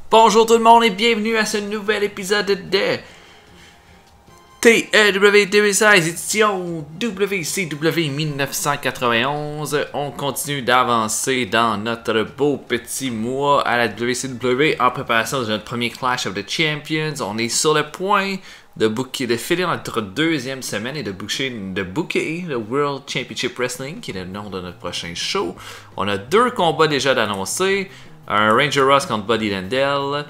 Bonjour tout le monde et bienvenue à ce nouvel épisode de TEW 2016, édition WCW 1991. On continue d'avancer dans notre beau petit mois à la WCW en préparation de notre premier Clash of the Champions. On est sur le point de finir notre deuxième semaine et de booker le World Championship Wrestling, qui est le nom de notre prochain show. On a 2 combats déjà d'annoncer. Un Ranger Ross contre Buddy Landel.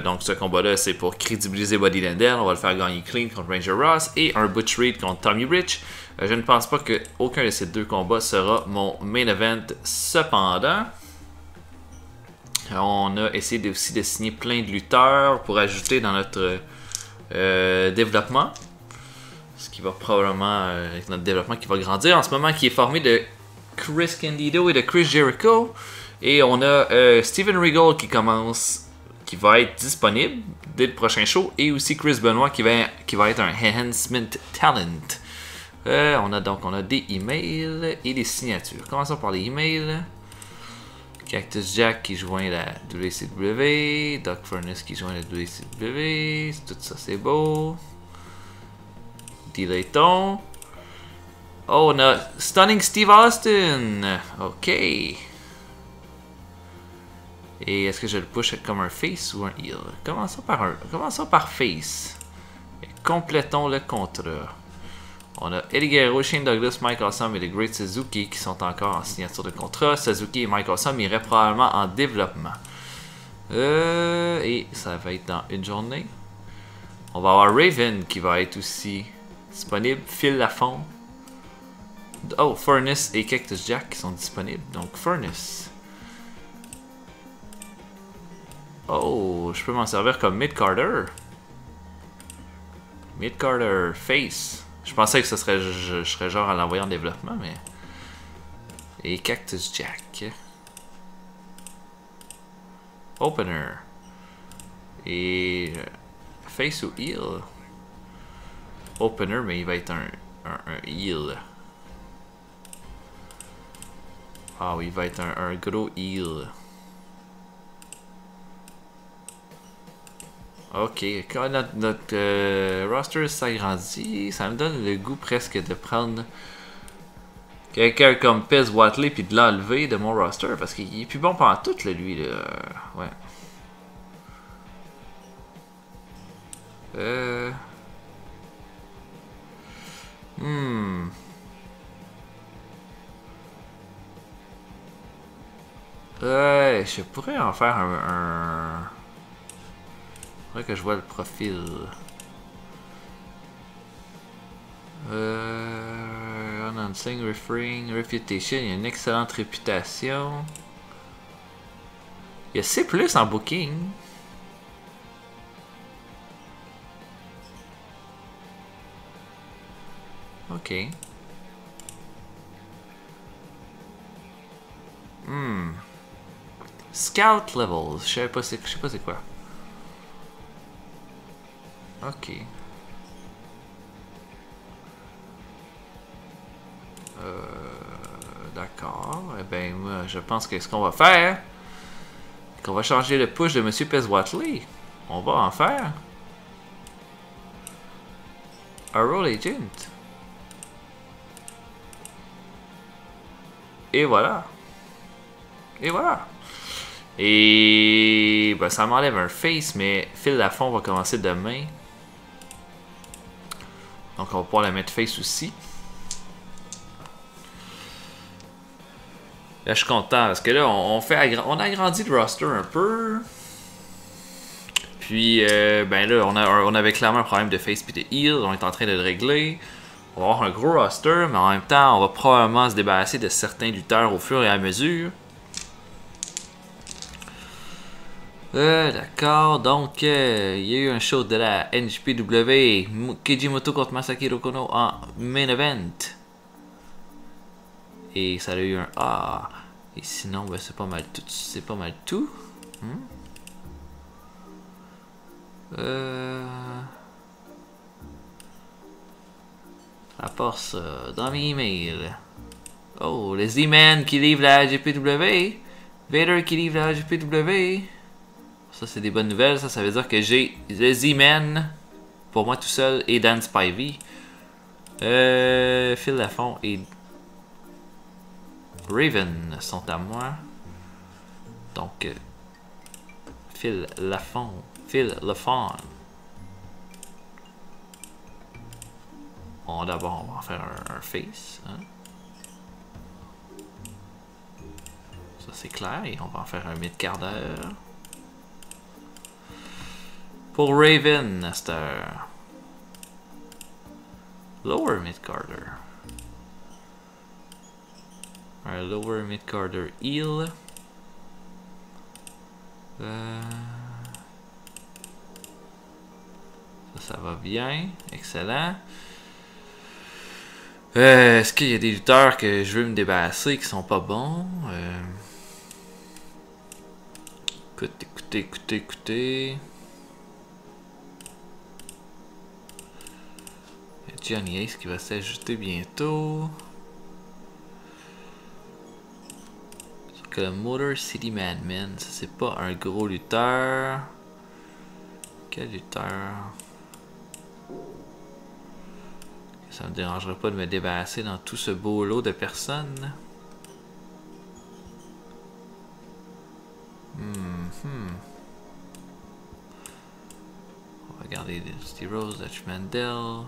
Donc ce combat-là, c'est pour crédibiliser Buddy Landel. On va le faire gagner clean contre Ranger Ross. Et un Butch Reed contre Tommy Rich. Je ne pense pas qu'aucun de ces 2 combats sera mon main event. Cependant, on a essayé aussi de signer plein de lutteurs pour ajouter dans notre développement. Ce qui va probablement être notre développement qui va grandir. En ce moment, qui est formé de Chris Candido et de Chris Jericho. Et on a Steven Regal qui va être disponible dès le prochain show. Et aussi Chris Benoit qui va être un Enhancement Talent. On a des emails et des signatures. Commençons par les emails. Cactus Jack qui joint la WCW. Doc Furnace qui joint la WCW. Tout ça c'est beau. Delayton. Oh, on a Stunning Steve Austin. Ok. Et est-ce que je le push comme un face ou un heel? Commençons par face. Et complétons le contrat. On a Eddie Guerrero, Shane Douglas, Mike Awesome et The Great Suzuki qui sont encore en signature de contrat. Suzuki et Mike Awesome iraient probablement en développement. Et ça va être dans une journée. On va avoir Raven qui va être aussi disponible. Phil Lafont. Oh, Furnace et Cactus Jack qui sont disponibles. Donc Furnace. Oh, je peux m'en servir comme Mid-Carter. Mid-Carter, face. Je pensais que je serais genre à l'envoyer en développement, mais... Et Cactus Jack. Opener. Et... Face ou heel? Opener, mais il va être un heel. Ah oui, il va être un gros heel. Ok, quand notre roster s'agrandit, ça me donne le goût presque de prendre quelqu'un comme Pez Watley puis de l'enlever de mon roster parce qu'il est plus bon pendant tout, lui. Là. Ouais. Ouais, je pourrais en faire un... Faudrait que je vois le profil. Announcing, referring, reputation. Il a une excellente réputation. Il y a C+ en booking. Ok. Scout levels. Je sais pas c'est quoi. Ok. D'accord. Eh ben, moi, je pense que ce qu'on va faire, c'est qu'on va changer le push de Monsieur Pez Watley. On va en faire un Roll Agent. Et voilà. Et voilà. Et ben, ça m'enlève un face, mais Phil Lafont va commencer demain. Donc on va pouvoir la mettre face aussi. Là je suis content parce que là on a agrandi le roster un peu. Puis ben là on avait clairement un problème de face puis de heel. On est en train de le régler. On va avoir un gros roster, mais en même temps on va probablement se débarrasser de certains lutteurs au fur et à mesure. D'accord, donc il y a eu un show de la NJPW, Kijimoto contre Masahiro Kono en main event. Et ça a eu un A. Et sinon, ben, c'est pas mal tout. À part ça, dans mes emails. Oh, les Z-Man qui livrent la GPW. Vader qui livre la GPW. Ça, c'est des bonnes nouvelles. Ça veut dire que j'ai The Z-Man pour moi tout seul et Dan Spivey. Phil Lafont et Raven sont à moi. Donc, Phil Lafont. D'abord, on va en faire un face. Hein? Ça, c'est clair. Et on va en faire un mid-quart d'heure. Pour Raven, c'est un lower mid-carder. Un lower mid-carder heal. Ça va bien. Excellent. Est-ce qu'il y a des lutteurs que je veux me débarrasser qui sont pas bons? Écoutez. Il y a Johnny Ace qui va s'ajouter bientôt. Sauf que le Motor City Madman, ça c'est pas un gros lutteur. Quel lutteur? Ça me dérangerait pas de me débarrasser dans tout ce beau lot de personnes. On va regarder Dusty Rose, Dutch Mandel,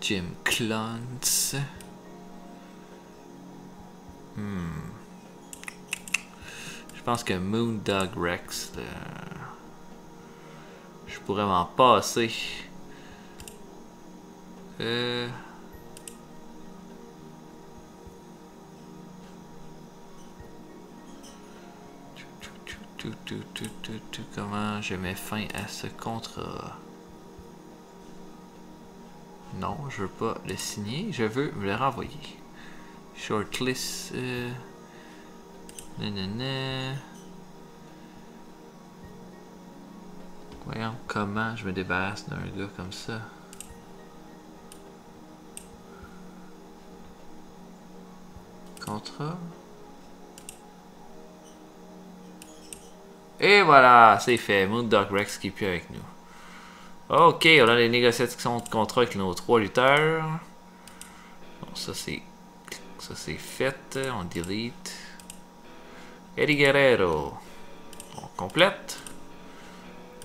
Jim Cluntz. Je pense que Moondog Rex, je pourrais m'en passer. Comment je mets fin à ce contrat? Non, je veux pas le signer, je veux me le renvoyer. Shortlist. Voyons comment je me débarrasse d'un gars comme ça. Contrat. Et voilà, c'est fait. Moondog Rex qui est plus avec nous. Ok, on a les négociations de contrat avec nos 3 lutteurs. Bon, ça c'est fait. On delete. Eddie Guerrero. On complète.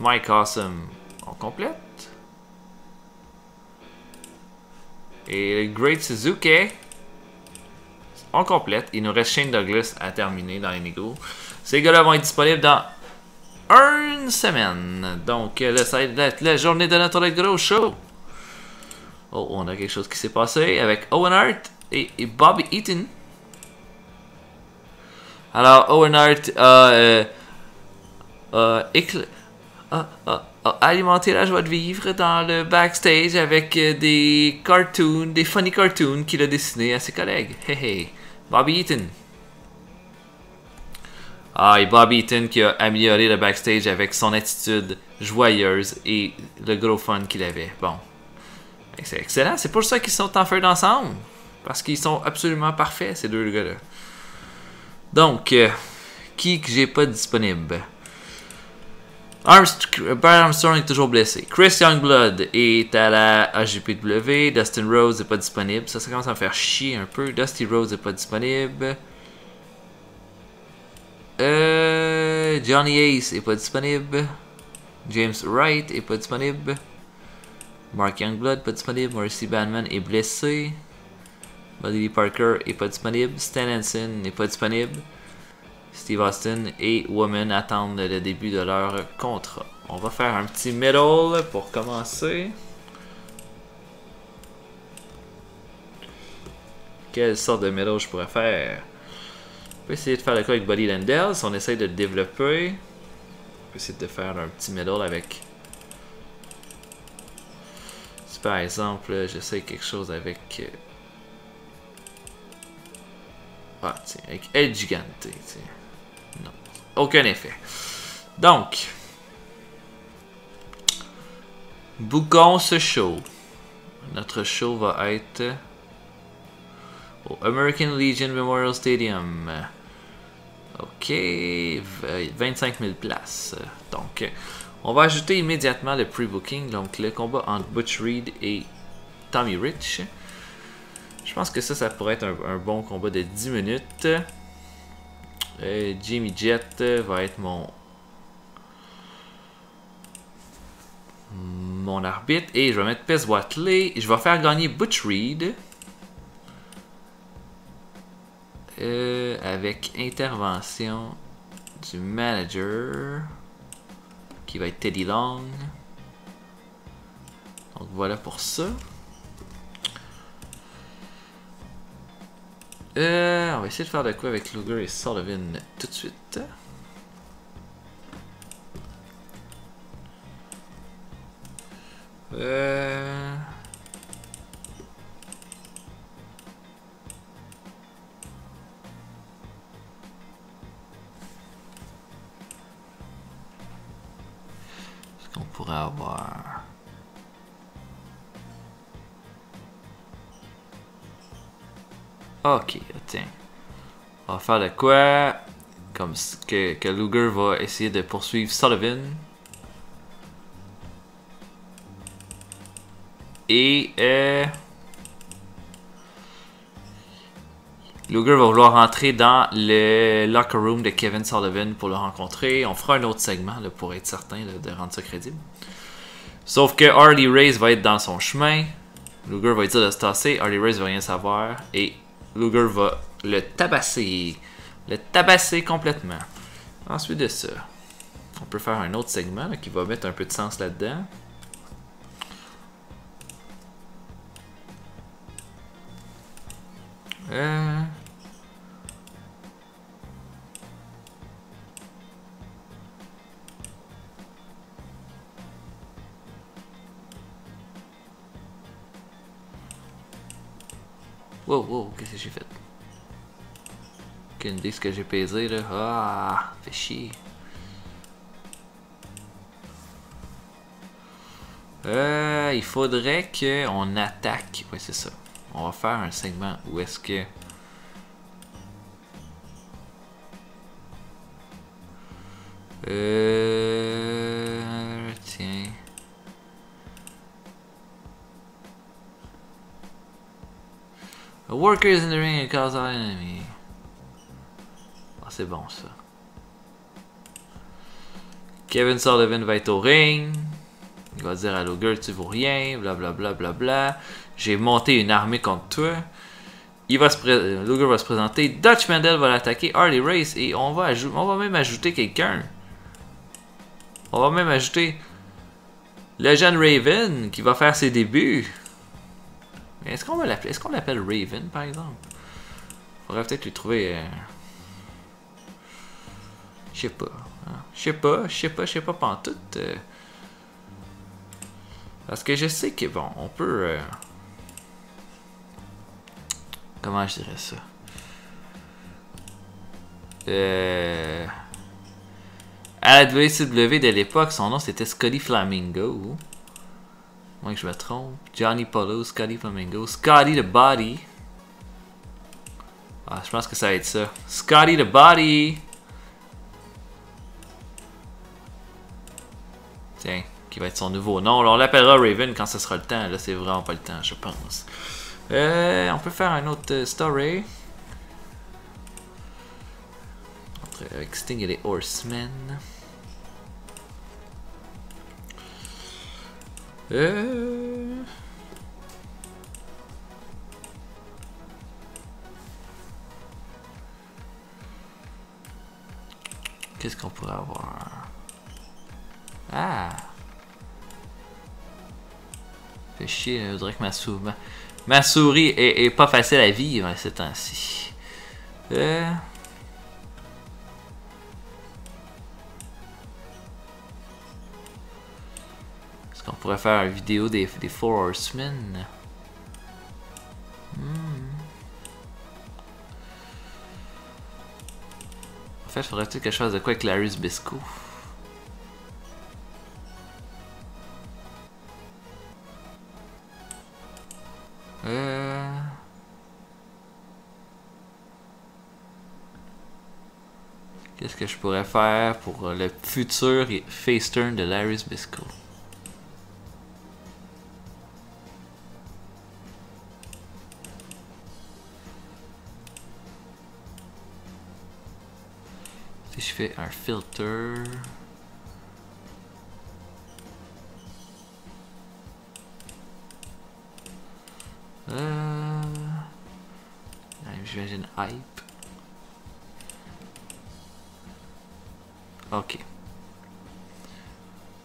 Mike Awesome. On complète. Et le Great Suzuki. On complète. Il nous reste Shane Douglas à terminer dans les négos. Ces gars-là vont être disponibles dans une semaine. Donc, là, ça va être la journée de notre gros show. Oh, on a quelque chose qui s'est passé avec Owen Hart et Bobby Eaton. Alors, Owen Hart a alimenté la joie de vivre dans le backstage avec des cartoons, des funny cartoons qu'il a dessinés à ses collègues. Hey hey, Bobby Eaton. Et Bobby Eaton qui a amélioré le backstage avec son attitude joyeuse et le gros fun qu'il avait. Bon, c'est excellent. C'est pour ça qu'ils sont en feu ensemble. Parce qu'ils sont absolument parfaits, ces deux gars-là. Donc, qui que j'ai pas disponible? Brian Armstrong est toujours blessé. Chris Youngblood est à la AJPW. Dustin Rhodes n'est pas disponible. Ça commence à me faire chier un peu. Dusty Rhodes n'est pas disponible. Johnny Ace est pas disponible. James Wright est pas disponible. Mark Youngblood pas disponible. Morrissey Bandman est blessé. Buddy Lee Parker est pas disponible. Stan Hansen n'est pas disponible. Steve Austin et Woman attendent le début de leur contrat. On va faire un petit middle pour commencer. Quelle sorte de middle je pourrais faire? On peut essayer de faire le cas avec Buddy Landell si on essaye de le développer. On peut essayer de faire un petit middle avec. Si par exemple j'essaye quelque chose avec. Ah tiens, avec El Gigante. Tiens. Non, aucun effet. Donc, bouquons ce show. Notre show va être au American Legion Memorial Stadium. Ok, 25 000 places. Donc, on va ajouter immédiatement le pre-booking, donc le combat entre Butch Reed et Tommy Rich. Je pense que ça pourrait être un bon combat de 10 minutes. Jimmy Jet va être mon arbitre. Et je vais mettre Pez Watley. Je vais faire gagner Butch Reed. Avec intervention du manager. Qui va être Teddy Long. Donc voilà pour ça. On va essayer de faire de quoi avec Luger et Sullivan tout de suite. Ce qu'on pourrait avoir. Ok, tiens. On va faire de quoi? Comme que Luger va essayer de poursuivre Sullivan. Et Luger va vouloir rentrer dans le locker room de Kevin Sullivan pour le rencontrer. On fera un autre segment là, pour être certain là, de rendre ça crédible. Sauf que Harley Race va être dans son chemin. Luger va lui dire de se tasser. Harley Race va rien savoir. Et Luger va le tabasser. Le tabasser complètement. Ensuite de ça, on peut faire un autre segment là, qui va mettre un peu de sens là-dedans. Wow, qu'est-ce que j'ai fait? Aucune idée ce que j'ai pesé là. Ah, fait chier. Il faudrait qu'on attaque. Ouais, c'est ça. On va faire un segment où est-ce que... Tiens. A workers in the ring and cause our enemy. Ah, c'est bon ça. Kevin Sullivan va être au ring. Il va dire à Luger, tu vaux rien, blablabla. Bla, bla, bla. J'ai monté une armée contre toi. Luger va se présenter. Dutch Mandel va l'attaquer. Harley Race. Et on va même ajouter quelqu'un. On va même ajouter le jeune Raven qui va faire ses débuts. Mais est-ce qu'on va l'appeler? Est-ce qu'on l'appelle Raven par exemple? Faudrait peut-être lui trouver. Je sais pas. Hein? Je sais pas pantoute. Parce que je sais que bon, on peut. Comment je dirais ça? À la WCW de l'époque, son nom c'était Scotty Flamingo. Moi que je me trompe. Johnny Polo, Scotty Flamingo. Scotty the Body. Ah, je pense que ça va être ça. Scotty the Body. Tiens, qui va être son nouveau nom. Alors, on l'appellera Raven quand ce sera le temps. Là, c'est vraiment pas le temps, je pense. On peut faire un autre story. Avec Sting et les Horsemen. Qu'est-ce qu'on pourrait avoir? Ah! Fait chier, je dirais que ma souris est pas facile à vivre ces temps-ci. Est-ce qu'on pourrait faire une vidéo des Four Horsemen? En fait, il faudrait peut-être quelque chose de quoi avec Larry Zbyszko. Qu'est-ce que je pourrais faire pour le futur face turn de Larry Zbyszko? Si je fais un filter... J'imagine hype. Ok.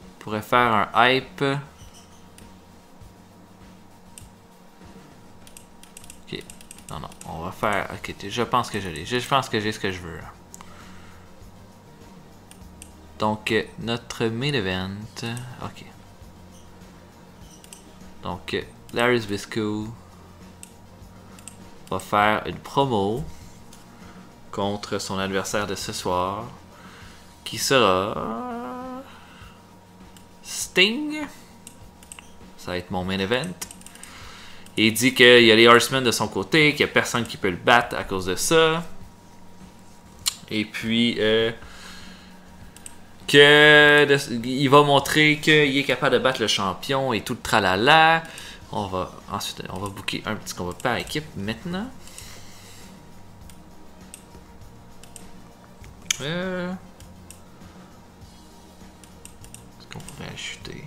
On pourrait faire un hype. Ok. Non, non. On va faire... Ok, je pense que je l'ai. Je pense que j'ai ce que je veux. Là. Donc, notre main event... Ok. Donc, Larry Zbyszko va faire une promo contre son adversaire de ce soir, qui sera Sting. Ça va être mon main event. Et il dit qu'il y a les Horsemen de son côté, qu'il n'y a personne qui peut le battre à cause de ça. Et puis, il va montrer qu'il est capable de battre le champion et tout le tralala. Ensuite, on va booker un petit combat par équipe maintenant. Est-ce qu'on pourrait ajouter?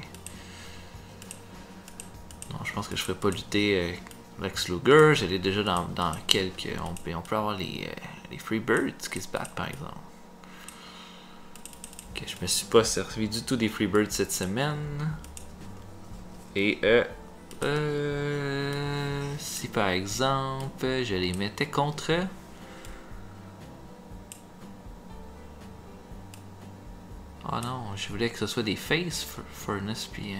Non, je pense que je ferais pas lutter Lex Luger. J'allais déjà dans quelques... On peut avoir les Freebirds qui se battent par exemple. Ok, je me suis pas servi du tout des Freebirds cette semaine. Et si par exemple je les mettais contre... Oh non, je voulais que ce soit des face Furnace puis...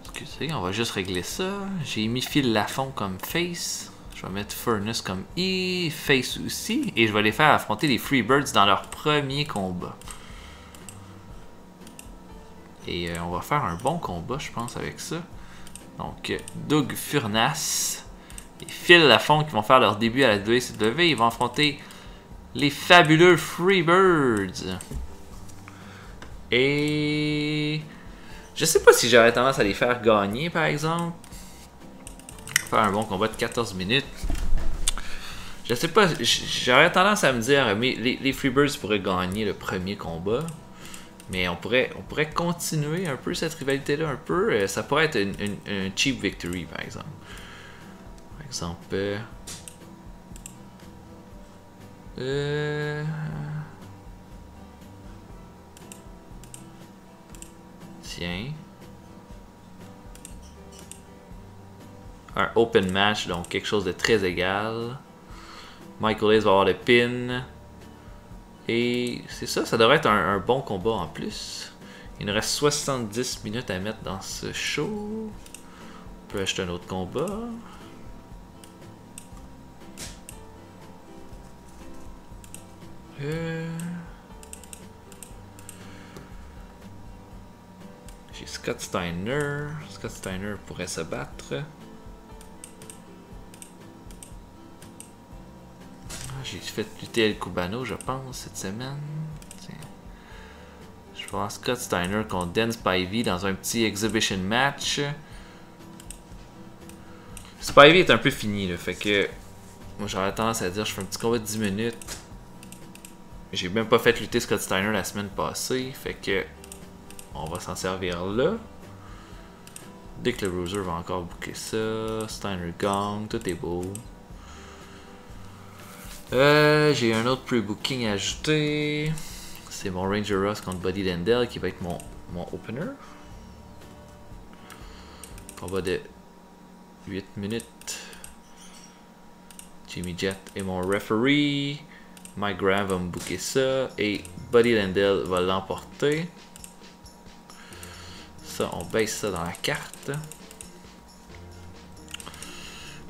Excusez, on va juste régler ça. J'ai mis Phil Lafont comme face. Je vais mettre Furnace comme face aussi. Et je vais les faire affronter les Freebirds dans leur premier combat. Et on va faire un bon combat, je pense, avec ça. Donc, Doug Furnace et Phil Lafont qui vont faire leur début à la WCW. Ils vont affronter les fabuleux Freebirds. Et... je sais pas si j'aurais tendance à les faire gagner, par exemple. Faire un bon combat de 14 minutes. Je sais pas, j'aurais tendance à me dire, mais les Freebirds pourraient gagner le premier combat. Mais on pourrait continuer un peu cette rivalité-là, un peu. Ça pourrait être une cheap victory, par exemple. Par exemple... Tiens. Un open match, donc quelque chose de très égal. Michael Hayes va avoir le pin. Et c'est ça, ça devrait être un bon combat en plus. Il nous reste 70 minutes à mettre dans ce show. On peut acheter un autre combat. J'ai Scott Steiner. Scott Steiner pourrait se battre. J'ai fait lutter El Cubano, je pense, cette semaine. Tiens. Je vais voir Scott Steiner contre Dan Spivey dans un petit exhibition match. Spivey est un peu fini, là, fait que moi j'aurais tendance à dire je fais un petit combat de 10 minutes. J'ai même pas fait lutter Scott Steiner la semaine passée, fait que on va s'en servir là. Dès que le Bruiser va encore booker ça, Steiner Gong, tout est beau. J'ai un autre pre-booking à ajouter. C'est mon Ranger Ross contre Buddy Landel qui va être mon opener. Combat de 8 minutes. Jimmy Jet est mon referee. Mike Graham va me booker ça. Et Buddy Landel va l'emporter. Ça, on baisse ça dans la carte.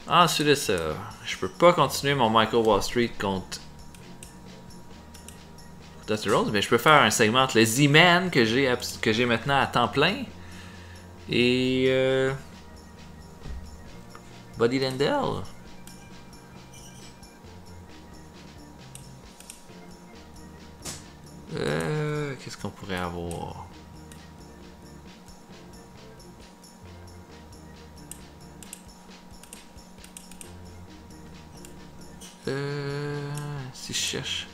Ensuite de ça, je peux pas continuer mon Michael Wall Street contre Dusty Rhodes, mais je peux faire un segment entre le Z-Man que j'ai maintenant à temps plein et Buddy Landel. Qu'est-ce qu'on pourrait avoir? Si je cherche.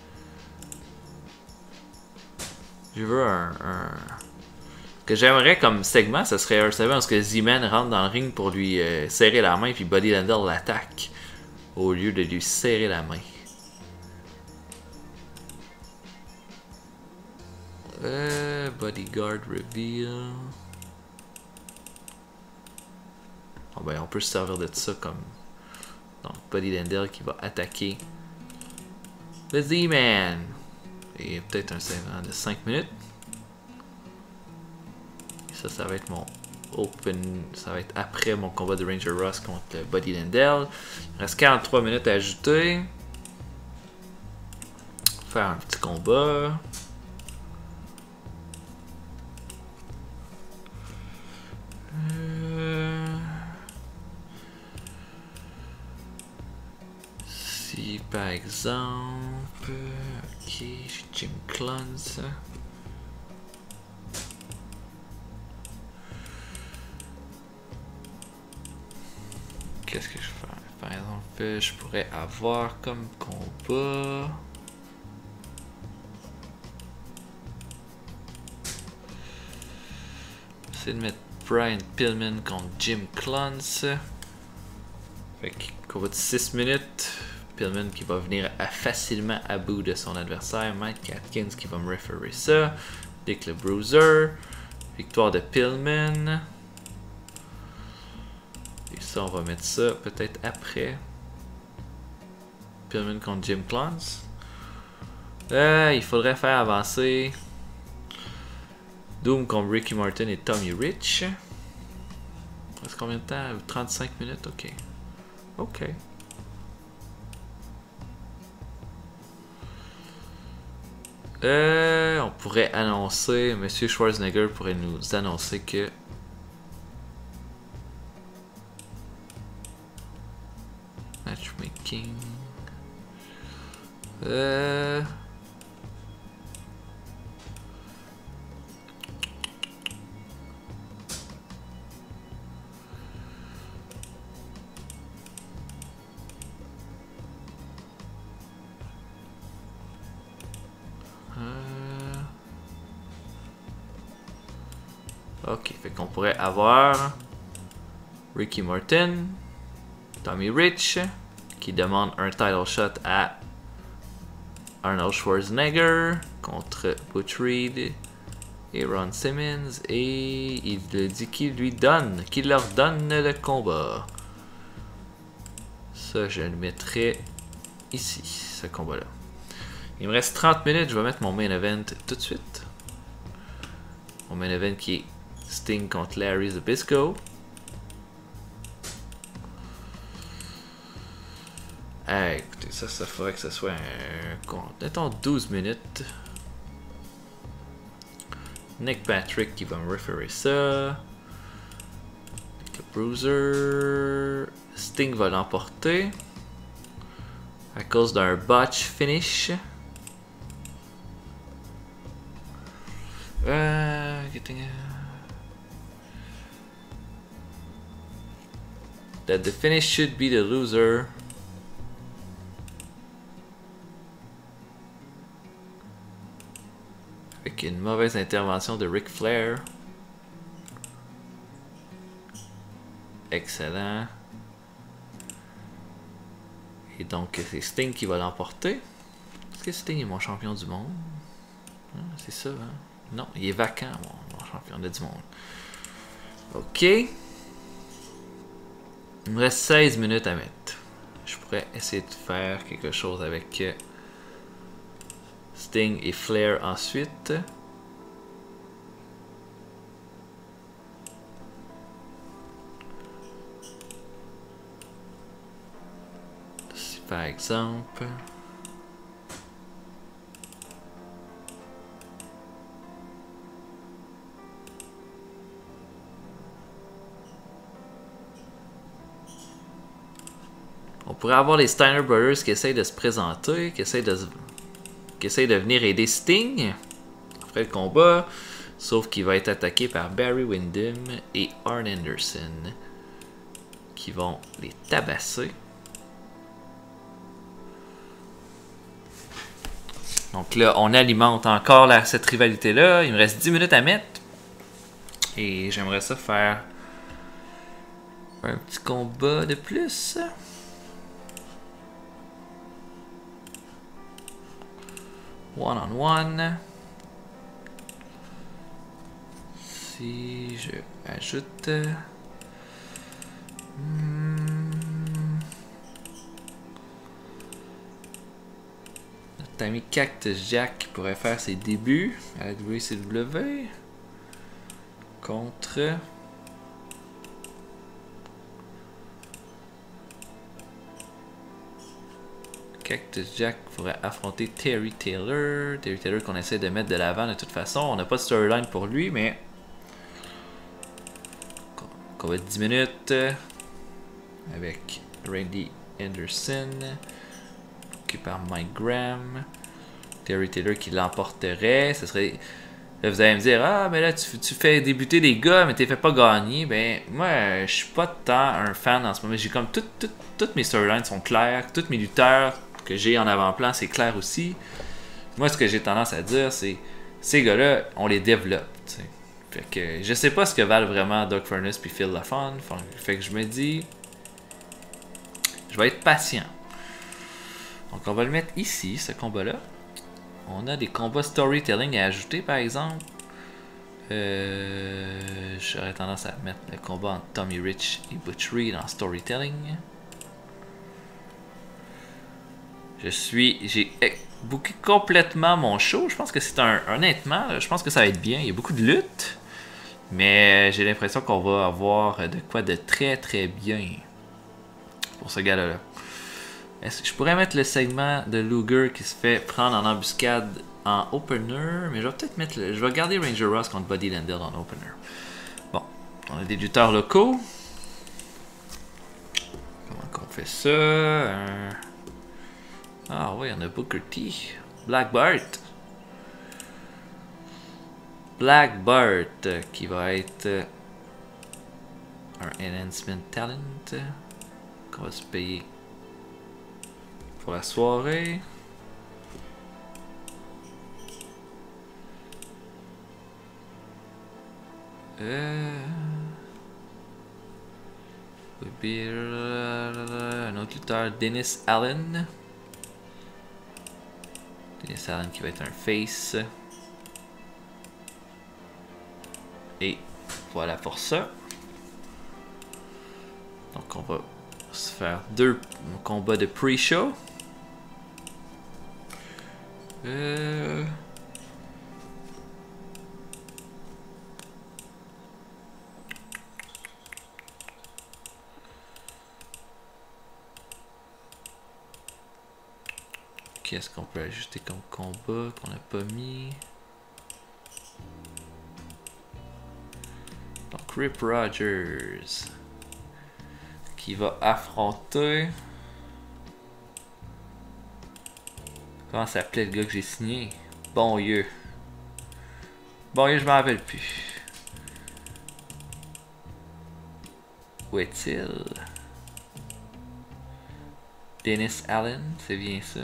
Je veux Ce que j'aimerais comme segment, ce serait un segment où Z-Man rentre dans le ring pour lui serrer la main, puis Buddy Landel l'attaque au lieu de lui serrer la main. Bodyguard reveal. Bon ben on peut se servir de ça comme. Donc Buddy Landel qui va attaquer le Z-Man. Et peut-être un segment de 5 minutes. Et ça va être mon open. Ça va être après mon combat de Ranger Ross contre Buddy Landel. Il reste 43 minutes à ajouter. Faire un petit combat. Si par exemple. Ok, j'ai Jim Cluns. Qu'est-ce que je fais? Par exemple, je pourrais avoir comme combat. Essayer de mettre Brian Pillman contre Jim Cluns. Fait que combat de 6 minutes. Pillman qui va venir facilement à bout de son adversaire. Mike Atkins qui va me référer ça. Dick le Bruiser. Victoire de Pillman. Et ça, on va mettre ça peut-être après. Pillman contre Jim Cluns. Il faudrait faire avancer Doom contre Ricky Martin et Tommy Rich. Il reste combien de temps? 35 minutes? Ok. Ok. On pourrait annoncer, Monsieur Schwarzenegger pourrait nous annoncer que matchmaking. Ok, fait qu'on pourrait avoir Ricky Martin, Tommy Rich, qui demande un title shot à Arnold Schwarzenegger contre Butch Reed et Ron Simmons, et il dit qu'il leur donne le combat. Ça, je le mettrai ici, ce combat-là. Il me reste 30 minutes, je vais mettre mon main event tout de suite. Mon main event qui est Sting contre Larry Zbyszko. Écoutez, ça faudrait que ce soit mettons 12 minutes. Nick Patrick qui va me référer ça. Le Bruiser. Sting va l'emporter à cause d'un botch finish. That the finish should be the loser. Avec une mauvaise intervention de Ric Flair. Excellent. Et donc c'est Sting qui va l'emporter. Est-ce que Sting est mon champion du monde? C'est ça, hein? Non, il est vacant, mon championnat du monde. Ok. Il me reste 16 minutes à mettre. Je pourrais essayer de faire quelque chose avec Sting et Flair ensuite. Si par exemple... On pourrait avoir les Steiner Brothers qui essayent de se présenter, qui essayent de venir aider Sting. après le combat. Sauf qu'il va être attaqué par Barry Windham et Arn Anderson qui vont les tabasser. Donc là, on alimente encore cette rivalité-là. Il me reste 10 minutes à mettre. Et j'aimerais ça faire un petit combat de plus. One on one. Si je ajoute notre ami Cactus Jack qui pourrait faire ses débuts à la WCW contre Cactus Jack pourrait affronter Terry Taylor. Terry Taylor qu'on essaie de mettre de l'avant de toute façon. On n'a pas de storyline pour lui, mais combat de 10 minutes avec Randy Anderson, qui par Mike Graham. Terry Taylor qui l'emporterait. Ce serait. Là, vous allez me dire, ah, mais là, tu fais débuter des gars, mais tu les fais pas gagner. Ben, moi, je suis pas tant un fan en ce moment. J'ai comme toutes mes storylines sont claires. Tous mes lutteurs que j'ai en avant-plan, c'est clair aussi. Moi, ce que j'ai tendance à dire, c'est ces gars-là, on les développe. T'sais. Fait que je sais pas ce que valent vraiment Doug Furnas puis Phil LaFon. Fait que je me dis, je vais être patient. Donc, on va le mettre ici, ce combat-là. On a des combats storytelling à ajouter, par exemple. J'aurais tendance à mettre le combat entre Tommy Rich et Butch Reed en storytelling. J'ai booké complètement mon show. Je pense que c'est honnêtement, je pense que ça va être bien. Il y a beaucoup de luttes. Mais j'ai l'impression qu'on va avoir de quoi de très très bien pour ce gars-là. Est-ce que je pourrais mettre le segment de Luger qui se fait prendre en embuscade en opener? Mais je vais peut-être mettre je vais garder Ranger Ross contre Buddy Landel en opener. Bon, on a des lutteurs locaux. Comment qu'on fait ça? Ah oui, on a Booker T. Black Bart. Black Bart qui va être un enhancement talent qu'on va se payer pour la soirée. Un autre lutteur, Dennis Allen. Dennis Allen qui va être un face. Et voilà pour ça. Donc on va se faire 2 combats de pre-show. Qu'est-ce qu'on peut ajouter comme combat qu'on n'a pas mis? Donc Rip Rogers qui va affronter. Comment s'appelait le gars que j'ai signé? Bon Dieu. Bon Dieu, je m'en rappelle plus. Où est-il? Dennis Allen, c'est bien ça.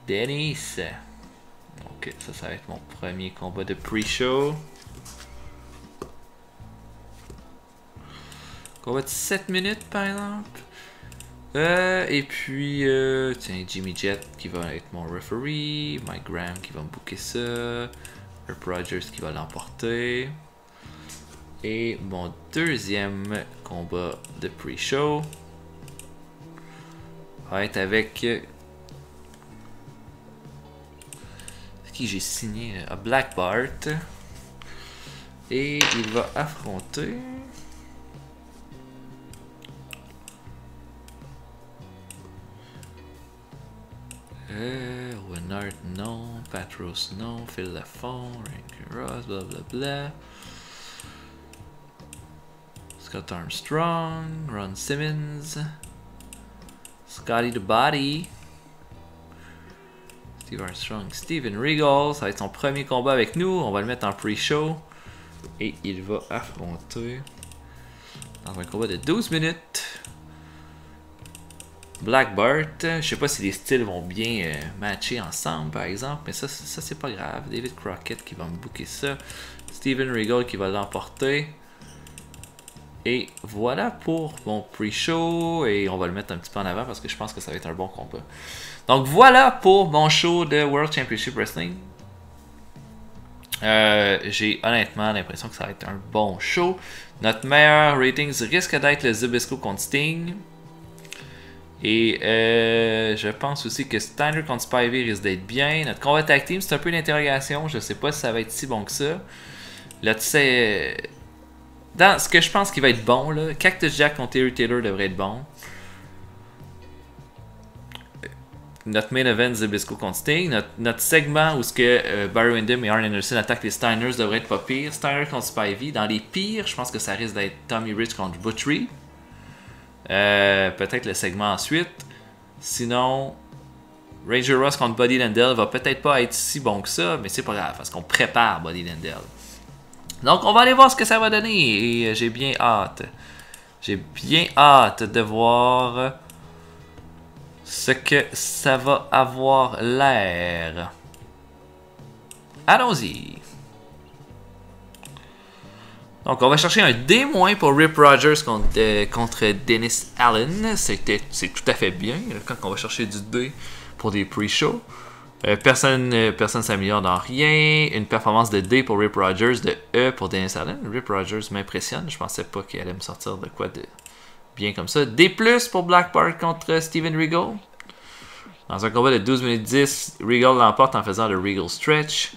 Dennis. Ok, ça va être mon premier combat de pre-show. Combat de 7 minutes par exemple. Et puis, tiens, Jimmy Jet qui va être mon referee. Mike Graham qui va me booker ça. Rip Rogers qui va l'emporter. Et mon deuxième combat de pre-show va être avec qui j'ai signé à Black Bart. Et il va affronter Winard non, Patros non, Phil Lafon, Rankin Ross, blablabla. Scott Armstrong, Ron Simmons, Scotty the Body, Steve Armstrong, Steven Regal, ça va être son premier combat avec nous. On va le mettre en pre-show. Et il va affronter dans un combat de 12 minutes Black Bart. Je sais pas si les styles vont bien matcher ensemble par exemple, mais ça c'est pas grave. David Crockett qui va me booker ça. Steven Regal qui va l'emporter. Et voilà pour mon pre-show. Et on va le mettre un petit peu en avant parce que je pense que ça va être un bon combat. Donc voilà pour mon show de World Championship Wrestling. J'ai honnêtement l'impression que ça va être un bon show. Notre meilleur ratings risque d'être le Zbyszko contre Sting. Et je pense aussi que Steiner contre Spivey risque d'être bien. Notre combat tag team, c'est un peu une interrogation. Je sais pas si ça va être si bon que ça. Là, tu sais, dans ce que je pense qu'il va être bon, là, Cactus Jack contre Terry Taylor devrait être bon. Notre main event, Zbyszko contre Sting. Notre segment où ce que Barry Windham et Arn Anderson attaquent les Steiners devrait être pas pire. Steiner contre Spivey. Dans les pires, je pense que ça risque d'être Tommy Rich contre Butchery. Peut-être le segment ensuite. Sinon, Ranger Ross contre Buddy Landel va peut-être pas être si bon que ça, mais c'est pas grave parce qu'on prépare Buddy Landel. Donc on va aller voir ce que ça va donner et j'ai bien hâte. J'ai bien hâte de voir ce que ça va avoir l'air. Allons-y. Donc on va chercher un D- pour Rip Rogers contre Dennis Allen. C'est tout à fait bien quand on va chercher du D pour des pre-shows. Personne s'améliore dans rien. Une performance de D pour Rip Rogers, de E pour Dennis Allen. Rip Rogers m'impressionne. Je pensais pas qu'il allait me sortir de quoi de bien comme ça. D+ pour Black Bart contre Steven Regal. Dans un combat de 12 minutes 10, Regal l'emporte en faisant le Regal Stretch.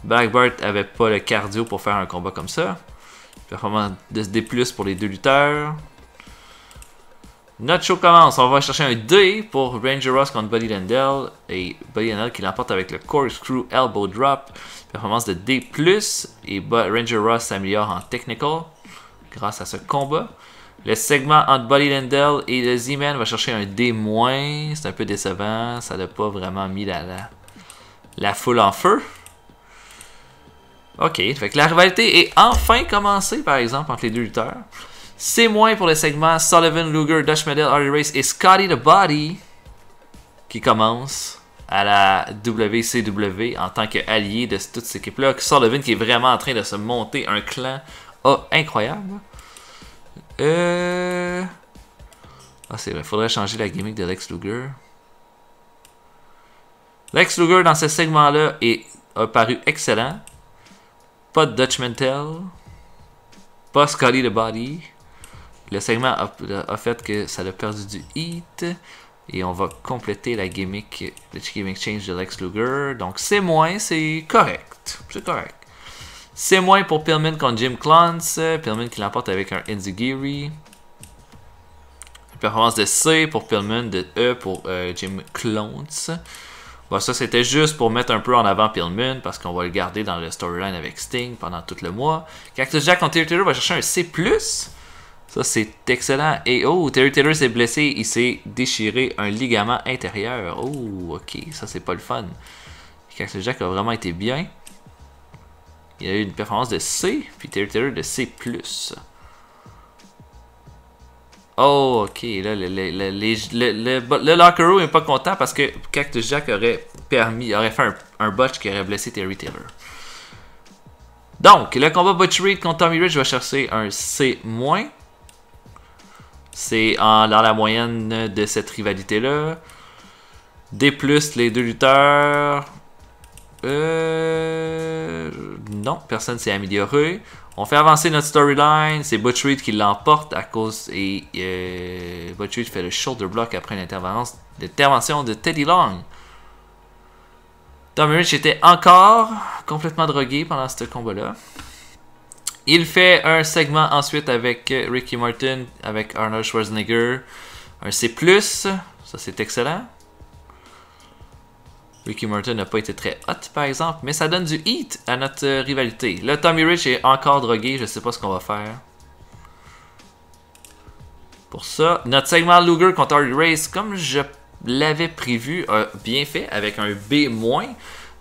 Black Bart avait pas le cardio pour faire un combat comme ça. Performance de D+ pour les deux lutteurs. Notre show commence. On va chercher un D pour Ranger Ross contre Buddy Landel. Et Buddy Landel qui l'emporte avec le Corkscrew Elbow Drop. Performance de D+. Et Ranger Ross s'améliore en technical grâce à ce combat. Le segment entre Buddy Landel et le Z-Man va chercher un D-. C'est un peu décevant. Ça n'a pas vraiment mis la foule en feu. Ok, fait que la rivalité est enfin commencée par exemple entre les deux lutteurs. C- pour le segment Sullivan, Luger, Dutch Medal, Harley Race et Scotty the Body qui commence à la WCW en tant qu'allié de toute cette équipe-là. Sullivan qui est vraiment en train de se monter un clan incroyable. Ah c'est vrai, faudrait changer la gimmick de Lex Luger. Lex Luger dans ce segment-là a paru excellent. Pas de Dutch Mantel. Pas Scotty the Body. Le segment a fait que ça a perdu du heat. Et on va compléter la gimmick, le gimmick change de Lex Luger. Donc c'est correct. C'est correct. C'est moins pour Pillman contre Jim Clance. Pillman qui l'emporte avec un Enziguri. Performance de C pour Pillman, de E pour Jim Clance. Bon, ça c'était juste pour mettre un peu en avant Pillman parce qu'on va le garder dans le storyline avec Sting pendant tout le mois. Cactus Jack contre Terry Taylor va chercher un C+. Ça c'est excellent. Et Terry Taylor s'est blessé, il s'est déchiré un ligament intérieur. Ok, ça c'est pas le fun. Cactus Jack a vraiment été bien. Il a eu une performance de C, puis Terry Taylor de C+. Ok, là, le locker room n'est pas content parce que Cactus Jack aurait fait un botch qui aurait blessé Terry Taylor. Donc, le combat Butch Reed contre Tommy Rich va chercher un C-. C'est dans la moyenne de cette rivalité-là. D+, les deux lutteurs. Non, personne s'est amélioré. On fait avancer notre storyline. C'est Butch Reed qui l'emporte à cause. Et Butch Reed fait le shoulder block après une intervention de Teddy Long. Tommy Rich était encore complètement drogué pendant ce combat-là. Il fait un segment ensuite avec Ricky Morton, avec Arnold Schwarzenegger. Un C+. Ça, c'est excellent. Ricky Morton n'a pas été très hot, par exemple, mais ça donne du heat à notre rivalité. Là, Tommy Rich est encore drogué, je sais pas ce qu'on va faire. Pour ça, notre segment Luger contre Harley Race, comme je l'avais prévu, a bien fait avec un B-.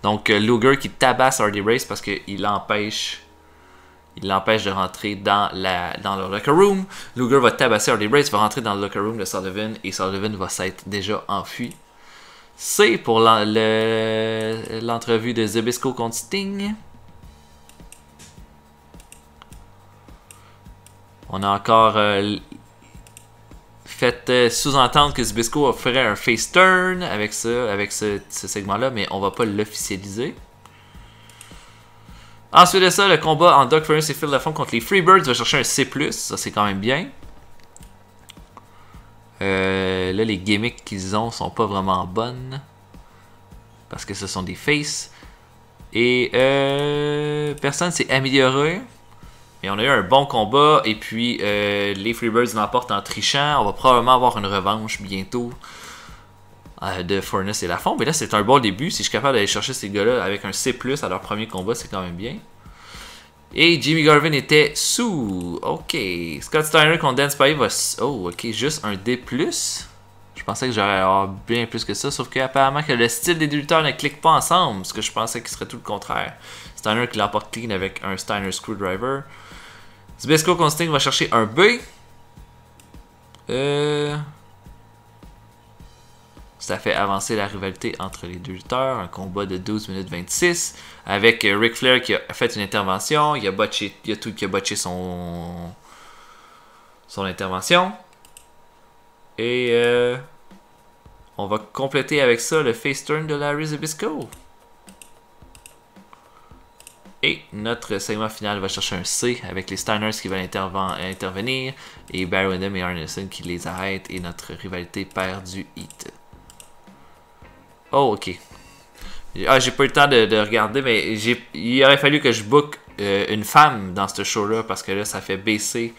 Donc Luger qui tabasse Hardy Race parce qu'il l'empêche de rentrer dans le locker room. Luger va tabasser Hardy Race, va rentrer dans le locker room de Sullivan et Sullivan va s'être déjà enfui. C'est pour l'entrevue de Zbyszko contre Sting. On a encore fait sous-entendre que Zbyszko ferait un face turn avec ce segment-là, mais on va pas l'officialiser. Ensuite de ça, le combat en Doug Furnas et Phil Lafont contre les Freebirds va chercher un C+, ça c'est quand même bien. Là, les gimmicks qu'ils ont sont pas vraiment bonnes. Parce que ce sont des faces. Et personne s'est amélioré. Mais on a eu un bon combat. Et puis les Freebirds l'emportent en trichant. On va probablement avoir une revanche bientôt de Furnas et Lafont. Mais là, c'est un bon début. Si je suis capable d'aller chercher ces gars-là avec un C+ à leur premier combat, c'est quand même bien. Et Jimmy Garvin était sous. Ok. Scott Steiner contre Dan Spivey va. Oh, ok. Juste un D+. Je pensais que j'aurais avoir bien plus que ça. Sauf qu'apparemment que le style des deux lutteurs ne clique pas ensemble. Ce que je pensais qu'il serait tout le contraire. Steiner qui l'emporte clean avec un Steiner Screwdriver. Zbyszko contre Sting va chercher un B. Ça fait avancer la rivalité entre les deux lutteurs. Un combat de 12 minutes 26. Avec Ric Flair qui a fait une intervention. Il y a tout qui a botché son intervention. Et on va compléter avec ça le face turn de Larry Zbyszko. Et notre segment final va chercher un C avec les Steiners qui veulent intervenir. Et Barry Windham et Arn Anderson qui les arrêtent. Et notre rivalité perd du heat. Oh, ok. J'ai pas eu le temps de regarder, mais il aurait fallu que je book une femme dans ce show-là parce que là, ça fait baisser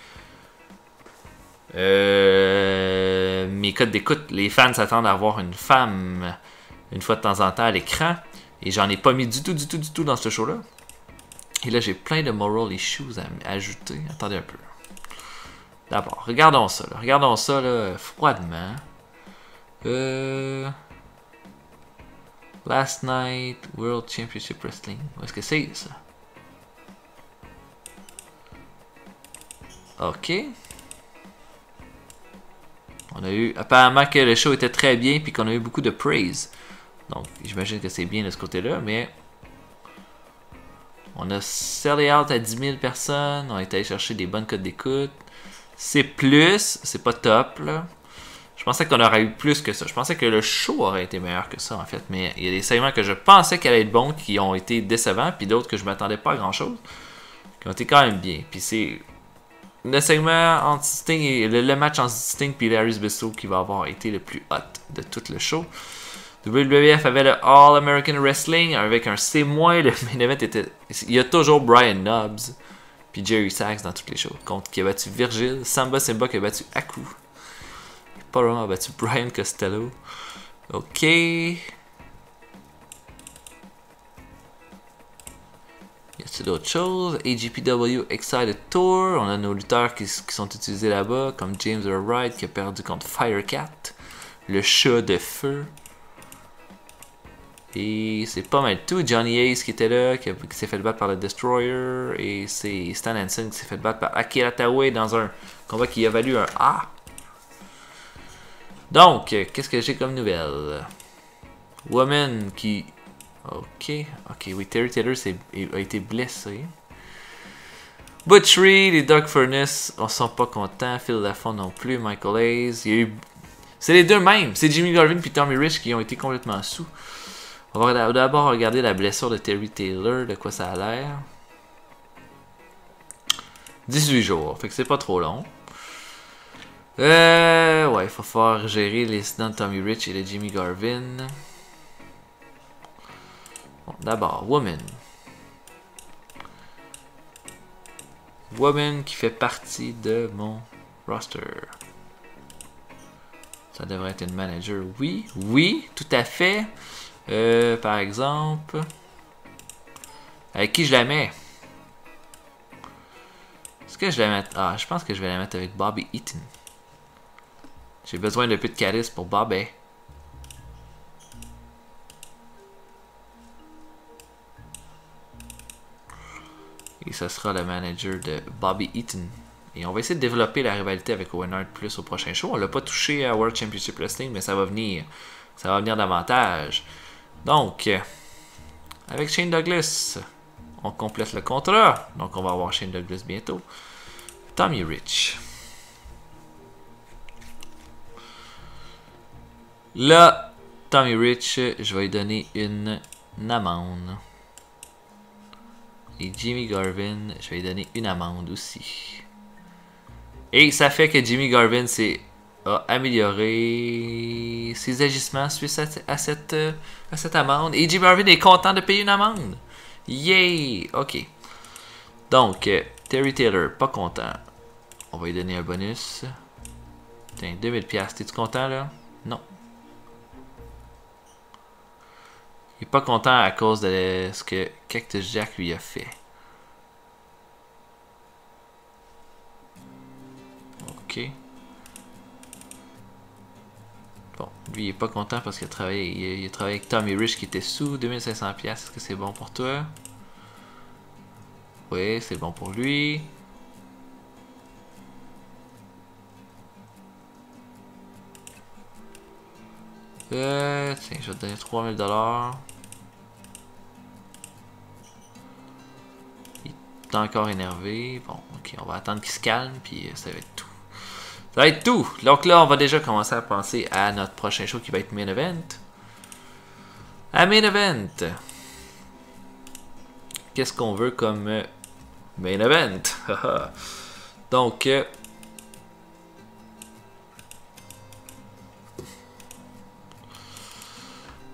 mes codes d'écoute. Les fans s'attendent à avoir une femme une fois de temps en temps à l'écran. Et j'en ai pas mis du tout dans ce show-là. Et là, j'ai plein de moral issues à ajouter. Attendez un peu. D'abord, regardons ça. Regardons ça là, froidement. Last Night World Championship Wrestling. Où est-ce que c'est ça? Ok. On a eu apparemment que le show était très bien puis qu'on a eu beaucoup de praise. Donc j'imagine que c'est bien de ce côté-là, mais on a sellé out à 10 000 personnes. On est allé chercher des bonnes codes d'écoute. C'est plus, c'est pas top là. Je pensais qu'on aurait eu plus que ça. Je pensais que le show aurait été meilleur que ça, en fait. Mais il y a des segments que je pensais qu'elle allait être bons, qui ont été décevants, puis d'autres que je m'attendais pas à grand-chose, qui ont été quand même bien. Puis c'est le segment entre Sting et le match entre Sting et Larry Zbyszko qui va avoir été le plus hot de tout le show. WWF avait le All American Wrestling avec un C-. Le main event était... Il y a toujours Brian Knobbs puis Jerry Sachs dans toutes les shows. Contre qui a battu Virgil, Samba Simba qui a battu Aku. Pas vraiment battu Brian Costello. Ok. Y a-t-il d'autres choses? AGPW Excited Tour. On a nos lutteurs qui sont utilisés là-bas. Comme James Earl Wright qui a perdu contre Firecat. Le chat de feu. Et c'est pas mal tout. Johnny Ace qui était là, qui s'est fait battre par le Destroyer. Et c'est Stan Hansen qui s'est fait battre par Akira Taue dans un combat qui a valu un A. Donc, qu'est-ce que j'ai comme nouvelle? Woman qui... Ok, oui, Terry Taylor a été blessé. Butchery, les Doug Furnas, on sont pas contents. Phil Lafont non plus, Michael Hayes. Il y a eu... C'est les deux mêmes. C'est Jimmy Garvin et Tommy Rich qui ont été complètement sous. On va d'abord regarder la blessure de Terry Taylor, de quoi ça a l'air. 18 jours, fait que c'est pas trop long. Ouais, il faut falloir gérer l'incident de Tommy Rich et de Jimmy Garvin. Bon, d'abord, Woman. Woman qui fait partie de mon roster. Ça devrait être une manager. Oui, tout à fait. Par exemple, avec qui je la mets? Est-ce que je la mets? Ah, je pense que je vais la mettre avec Bobby Eaton. J'ai besoin d'un peu de charisme pour Bobby. Et ce sera le manager de Bobby Eaton. Et on va essayer de développer la rivalité avec Owen Hart plus au prochain show. On l'a pas touché à World Championship Wrestling, mais ça va venir. Ça va venir davantage. Donc, avec Shane Douglas, on complète le contrat. Donc, on va avoir Shane Douglas bientôt. Tommy Rich. Là, Tommy Rich, je vais lui donner une amende. Et Jimmy Garvin, je vais lui donner une amende aussi. Et ça fait que Jimmy Garvin a amélioré ses agissements suite à cette amende. Et Jimmy Garvin est content de payer une amende. Yay! Ok. Donc, Terry Taylor, pas content. On va lui donner un bonus. Tiens, 2000$. T'es-tu content là? Non. Il est pas content à cause de ce que Cactus Jack lui a fait. Ok. Bon, lui il est pas content parce qu'il a travaillé, il a travaillé avec Tommy Rich qui était sous 2500$. Est-ce que c'est bon pour toi? Oui, c'est bon pour lui. Tiens, je vais te donner 3000$. Il est encore énervé. Bon, ok, on va attendre qu'il se calme, puis ça va être tout. Ça va être tout! Donc là, on va déjà commencer à penser à notre prochain show qui va être Main Event. À Main Event! Qu'est-ce qu'on veut comme Main Event? Donc,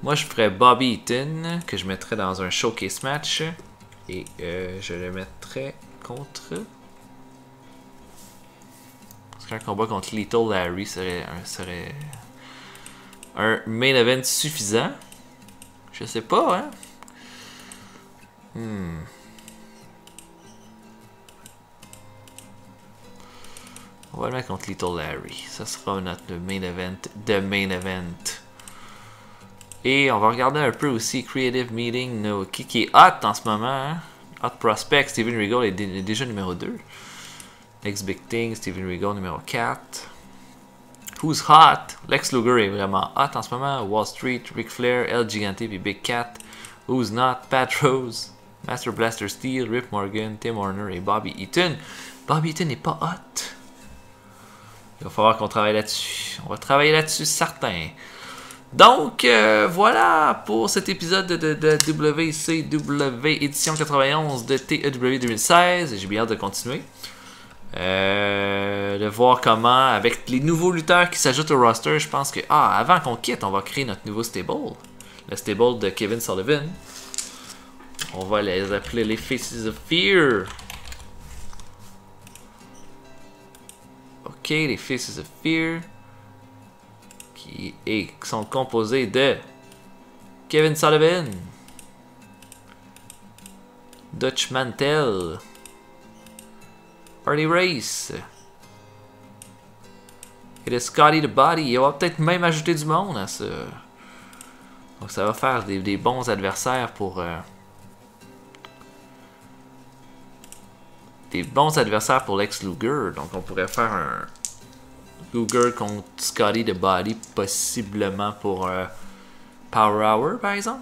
moi je ferais Bobby Eaton, que je mettrais dans un showcase match. Et je le mettrais contre... Parce qu'un combat contre Little Larry serait un main event suffisant. Je sais pas, hein. On va le mettre contre Little Larry. Ça sera notre main event de main event. Et on va regarder un peu aussi Creative Meeting, qui est hot en ce moment. Hein? Hot Prospect, Steven Regal est déjà numéro 2. Next Big Thing, Steven Regal numéro 4. Who's Hot? Lex Luger est vraiment hot en ce moment. Wall Street, Ric Flair, El Gigante et Big Cat. Who's Not? Pat Rose, Master Blaster Steel, Rip Morgan, Tim Horner et Bobby Eaton. Bobby Eaton n'est pas hot. Il va falloir qu'on travaille là-dessus. On va travailler là-dessus, certain. Donc, voilà pour cet épisode de WCW édition 91 de TEW 2016. J'ai bien hâte de continuer. De voir comment, avec les nouveaux lutteurs qui s'ajoutent au roster, je pense que, avant qu'on quitte, on va créer notre nouveau stable. Le stable de Kevin Sullivan. On va les appeler les Faces of Fear. Ok, les Faces of Fear. Qui sont composés de Kevin Sullivan, Dutch Mantel, Harley Race et de Scotty the Body. On va peut-être même ajouter du monde à ça. Donc ça va faire des bons adversaires pour... des bons adversaires pour Lex Luger. Donc on pourrait faire un... Luger contre Scotty the Body, possiblement pour Power Hour, par exemple.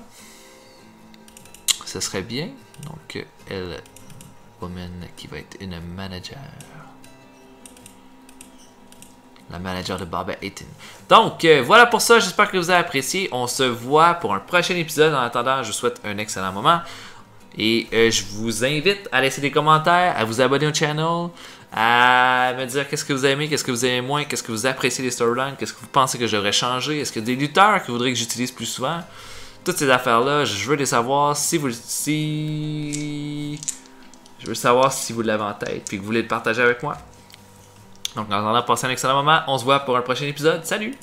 Ce serait bien. Donc, elle, woman, qui va être une manager. La manager de Bobby Eaton. Donc, voilà pour ça. J'espère que vous avez apprécié. On se voit pour un prochain épisode. En attendant, je vous souhaite un excellent moment. Et je vous invite à laisser des commentaires, à vous abonner au channel, à me dire qu'est-ce que vous aimez, qu'est-ce que vous aimez moins, qu'est-ce que vous appréciez des storylines, qu'est-ce que vous pensez que je devrais changer, est-ce qu'il y a des lutteurs que vous voudriez que j'utilise plus souvent. Toutes ces affaires-là, je veux les savoir je veux savoir si vous l'avez en tête et que vous voulez le partager avec moi. Donc en attendant, passez un excellent moment. On se voit pour un prochain épisode. Salut!